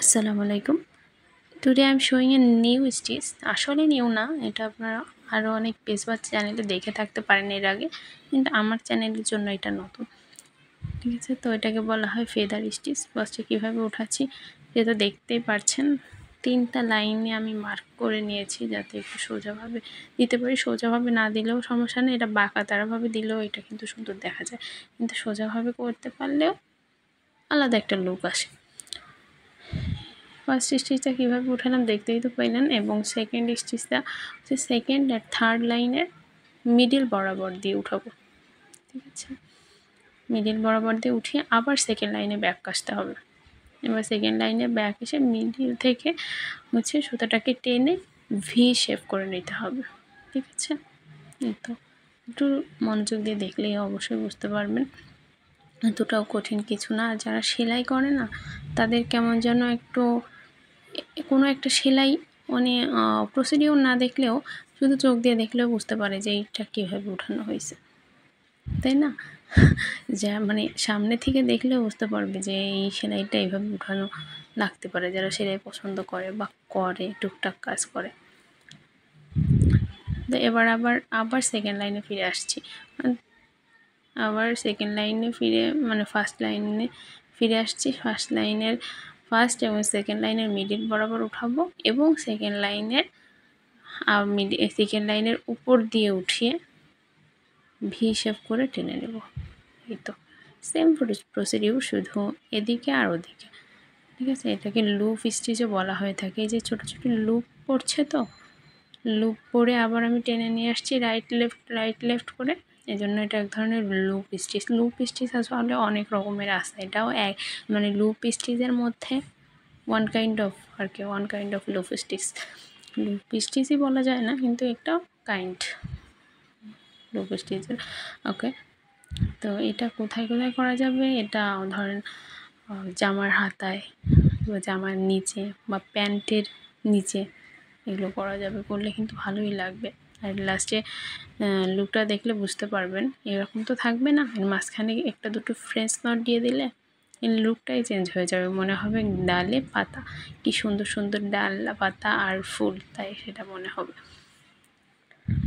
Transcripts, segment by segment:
আসসালামু আলাইকুম। Today I am showing a new stitch. আসলে নিউ না, এটা আপনারা আরও অনেক পেজ বা চ্যানেলে দেখে থাকতে পারেন এর আগে, কিন্তু আমার চ্যানেলের জন্য এটা নতুন। ঠিক আছে, তো এটাকে বলা হয় ফেদার স্টিচ। ফার্স্টে কীভাবে উঠাচ্ছি যেটা দেখতেই পারছেন, 3টা লাইনে আমি মার্ক করে নিয়েছি যাতে একটু সোজাভাবে দিতে পারি। সোজাভাবে না দিলেও সমস্যা নেই, এটা বাঁকা তারাভাবে দিলেও এটা কিন্তু সুন্দর দেখা যায়, কিন্তু সোজাভাবে করতে পারলেও আলাদা একটা লুক আসে। ফার্স্ট স্টিচটা কীভাবে উঠালাম দেখতেই তো পাইলেন, এবং সেকেন্ড স্টিচটা হচ্ছে সেকেন্ড আর থার্ড লাইনের মিডিল বরাবর দিয়ে উঠাবো। ঠিক আছে, মিডিল বরাবর দিয়ে উঠিয়ে আবার সেকেন্ড লাইনে ব্যাক আসতে হবে। এবার সেকেন্ড লাইনে ব্যাক এসে মিডিল থেকে হচ্ছে সুতোটাকে টেনে ভি শেপ করে নিতে হবে। ঠিক আছে, তো একটু মনোযোগ দিয়ে দেখলেই অবশ্যই বুঝতে পারবেন, এতটাও কঠিন কিছু না। যারা সেলাই করে না তাদের কেমন যেন একটু কোনো একটা সেলাই মানে প্রসিডিওর না দেখলেও শুধু চোখ দিয়ে দেখলেও বুঝতে পারে যে এইটা কীভাবে উঠানো হয়েছে, তাই না? যা মানে সামনে থেকে দেখলেও বুঝতে পারবে যে এই সেলাইটা এইভাবে উঠানো লাগতে পারে, যারা সেলাই পছন্দ করে বা করে টুকটাক কাজ করে। তো এবার আবার সেকেন্ড লাইনে ফিরে আসছি। আবার সেকেন্ড লাইনে ফিরে মানে ফার্স্ট লাইনে ফিরে আসছি। ফার্স্ট লাইনের ফার্স্ট এবং সেকেন্ড লাইনের মিডিল বরাবর উঠাবো এবং সেকেন্ড লাইনের উপর দিয়ে উঠিয়ে ভি শেপ করে টেনে নেব। এই তো সেম প্রসিডিউর, শুধু এদিকে আর ওদিকে। ঠিক আছে, এটাকে লুপ স্টিচও বলা হয়ে থাকে। এই যে ছোটো ছোটো লুপ পড়ছে, তো লুপ পরে আবার আমি টেনে নিয়ে আসছি রাইট লেফট করে। এই জন্য এটা এক ধরনের লুপ স্টিচ। লুপ স্টিচ আসলে অনেক রকমের আছে, এটাও এক মানে লুপ স্টিচের মধ্যে one kind of loop stitch. Loop স্টিচই বলা যায় না, কিন্তু একটা কাইন্ড লুপ স্টিচের। ওকে, তো এটা কোথায় কোথায় করা যাবে? এটা ধরেন জামার হাতায় বা জামার নিচে বা প্যান্টের নিচে এগুলো করা যাবে, করলে কিন্তু ভালোই লাগবে। আর লাস্টে লুকটা দেখলে বুঝতে পারবেন, এরকম তো থাকবে না, এর মাঝখানে একটা দুটো ফ্রেঞ্চ নট দিয়ে দিলে এর লুকটাই চেঞ্জ হয়ে যাবে, মনে হবে ডালে পাতা, কি সুন্দর সুন্দর ডাল পাতা আর ফুল, তাই সেটা মনে হবে।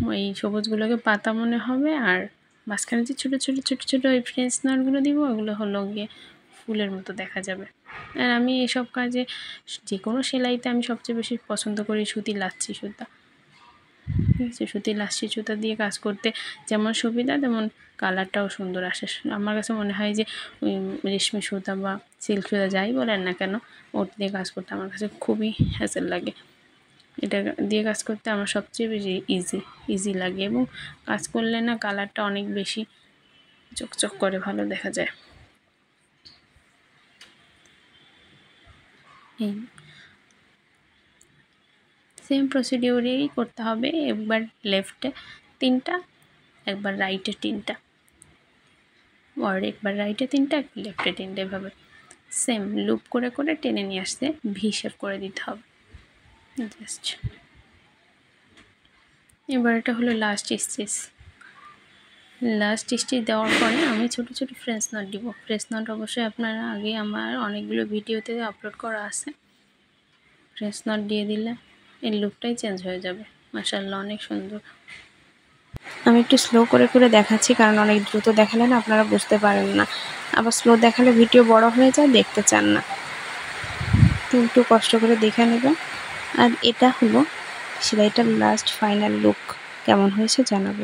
ওই সবুজগুলোকে পাতা মনে হবে, আর মাঝখানে যে ছোটো ছোটো ছোটো ছোটো ওই ফ্রেঞ্চ নটগুলো দিব, ওগুলো হলো গিয়ে ফুলের মতো দেখা যাবে। আর আমি এসব কাজে যে কোনো সেলাইতে আমি সবচেয়ে বেশি পছন্দ করি সুতির লাচ্ছি সুতা। ঠিক আছে, সুতির লাচ্ছি সুতা দিয়ে কাজ করতে যেমন সুবিধা, তেমন কালারটাও সুন্দর আসে। আমার কাছে মনে হয় যে ওই রেশমি সুতা বা সিল্ক সুতা যাই বলেন না কেন, ওর দিয়ে কাজ করতে আমার কাছে খুবই হ্যাসেল লাগে। এটা দিয়ে কাজ করতে আমার সবচেয়ে বেশি ইজি লাগে, এবং কাজ করলে না কালারটা অনেক বেশি চকচক করে, ভালো দেখা যায়। এই সেম প্রসিডিওরেই করতে হবে। একবার লেফটে 3টা, একবার রাইটে 3টা, আর একবার রাইটে 3টা, লেফটে 3টা, এভাবে সেম লুপ করে করে টেনে নিয়ে আসতে ভি শেপ করে দিতে হবে। জাস্ট এবার এটা হলো লাস্ট স্টিচ দেওয়ার পরে আমি ছোট ছোট ফ্রেঞ্চ নট দিব। ফ্রেঞ্চ নট অবশ্যই আপনারা আগে আমার অনেকগুলো ভিডিওতে আপলোড করা আছে। ফ্রেঞ্চ নট দিয়ে দিলে এর লুকটাই চেঞ্জ হয়ে যাবে, মাশাআল্লাহ অনেক সুন্দর। আমি একটু স্লো করে করে দেখাচ্ছি, কারণ অনেক দ্রুত দেখালে না আপনারা বুঝতে পারেন না, আবার স্লো দেখালে ভিডিও বড় হয়ে যায়, দেখতে চান না। একটু কষ্ট করে দেখে নেবেন। আর এটা হলো সেলাইটার লাস্ট ফাইনাল লুক, কেমন হয়েছে জানাবেন।